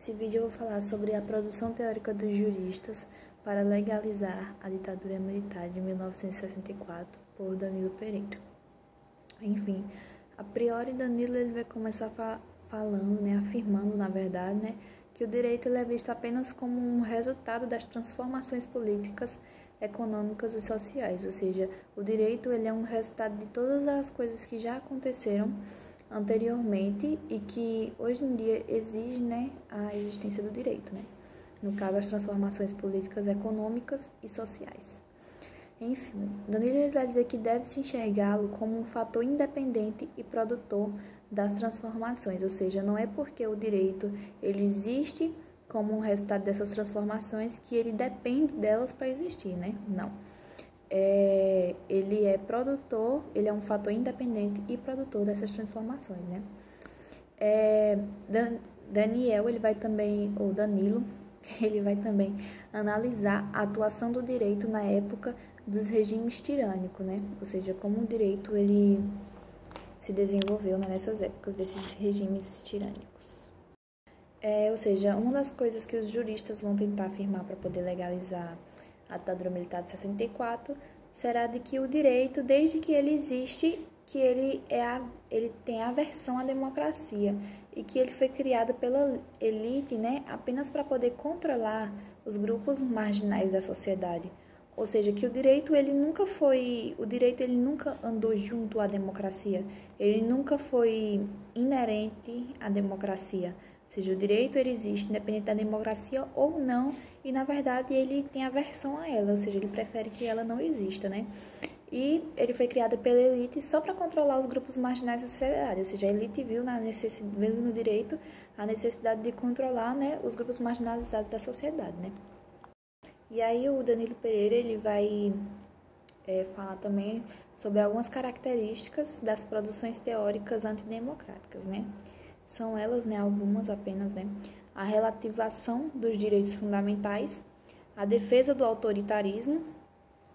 Nesse vídeo eu vou falar sobre a produção teórica dos juristas para legalizar a ditadura militar de 1964 por Danilo Pereira. Enfim, a priori Danilo ele vai começar falando, afirmando, na verdade, que o direito ele é visto apenas como um resultado das transformações políticas, econômicas e sociais, ou seja, o direito ele é um resultado de todas as coisas que já aconteceram anteriormente e que hoje em dia exige a existência do direito, no caso as transformações políticas, econômicas e sociais. Enfim, Danilo vai dizer que deve-se enxergá-lo como um fator independente e produtor das transformações, ou seja, não é porque o direito ele existe como um resultado dessas transformações que ele depende delas para existir, Não. Ele é produtor, ele é um fator independente e produtor dessas transformações, Danilo, ele vai também analisar a atuação do direito na época dos regimes tirânicos, Ou seja, como o direito ele se desenvolveu nessas épocas desses regimes tirânicos. Ou seja, uma das coisas que os juristas vão tentar afirmar para poder legalizar a ditadura militar de 64 será de que o direito, desde que ele existe, que ele tem aversão à democracia e que ele foi criado pela elite, apenas para poder controlar os grupos marginais da sociedade. Ou seja, que o direito ele nunca andou junto à democracia, ele nunca foi inerente à democracia. Ou seja, o direito ele existe independente da democracia ou não, e na verdade ele tem aversão a ela, ou seja, ele prefere que ela não exista, E ele foi criado pela elite só para controlar os grupos marginais da sociedade, ou seja, a elite viu no direito a necessidade de controlar, os grupos marginalizados da sociedade, E aí o Danilo Pereira ele vai falar também sobre algumas características das produções teóricas antidemocráticas, São elas, algumas apenas, a relativação dos direitos fundamentais, a defesa do autoritarismo,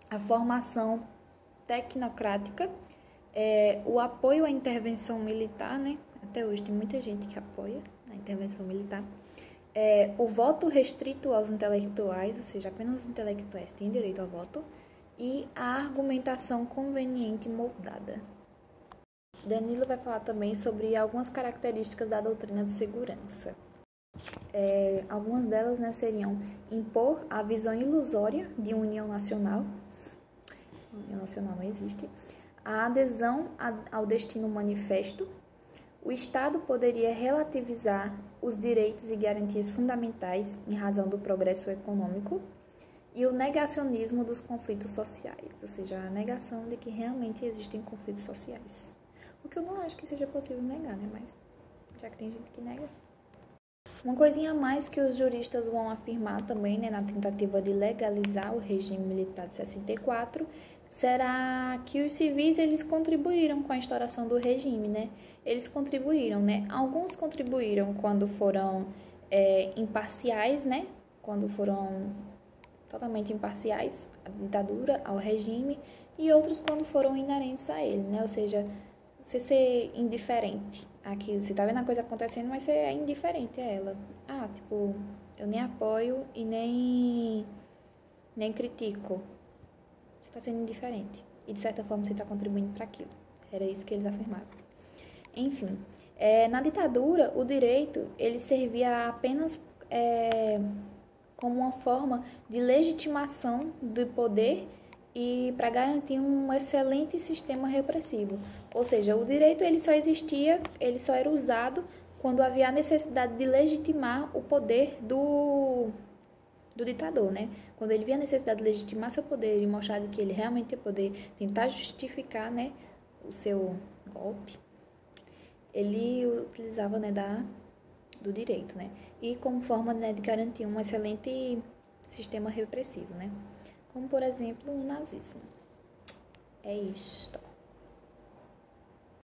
a formação tecnocrática, o apoio à intervenção militar, Até hoje tem muita gente que apoia a intervenção militar. O voto restrito aos intelectuais, ou seja, apenas os intelectuais têm direito ao voto, e a argumentação conveniente moldada. Danilo vai falar também sobre algumas características da doutrina de segurança. Algumas delas seriam impor a visão ilusória de união nacional. União nacional não existe. A adesão ao destino manifesto. O Estado poderia relativizar os direitos e garantias fundamentais em razão do progresso econômico. E o negacionismo dos conflitos sociais, ou seja, a negação de que realmente existem conflitos sociais. O que eu não acho que seja possível negar, Mas já que tem gente que nega. Uma coisinha a mais que os juristas vão afirmar também, na tentativa de legalizar o regime militar de 64, será que os civis, eles contribuíram com a instauração do regime, Eles contribuíram, Alguns contribuíram quando foram imparciais, Quando foram totalmente imparciais à ditadura, ao regime, e outros quando foram inerentes a ele, Ou seja, você ser indiferente àquilo, você tá vendo a coisa acontecendo, mas você é indiferente a ela. Eu nem apoio e nem critico. Você tá sendo indiferente. E, de certa forma, você tá contribuindo para aquilo. Era isso que eles afirmavam. Enfim, na ditadura, o direito, ele servia apenas como uma forma de legitimação do poder e para garantir um excelente sistema repressivo. Ou seja, o direito ele só era usado quando havia a necessidade de legitimar o poder do ditador, Quando ele via a necessidade de legitimar seu poder e mostrar que ele realmente tem poder, tentar justificar, o seu golpe, ele utilizava, do direito, E como forma, de garantir um excelente sistema repressivo, Como, por exemplo, o nazismo. É isto.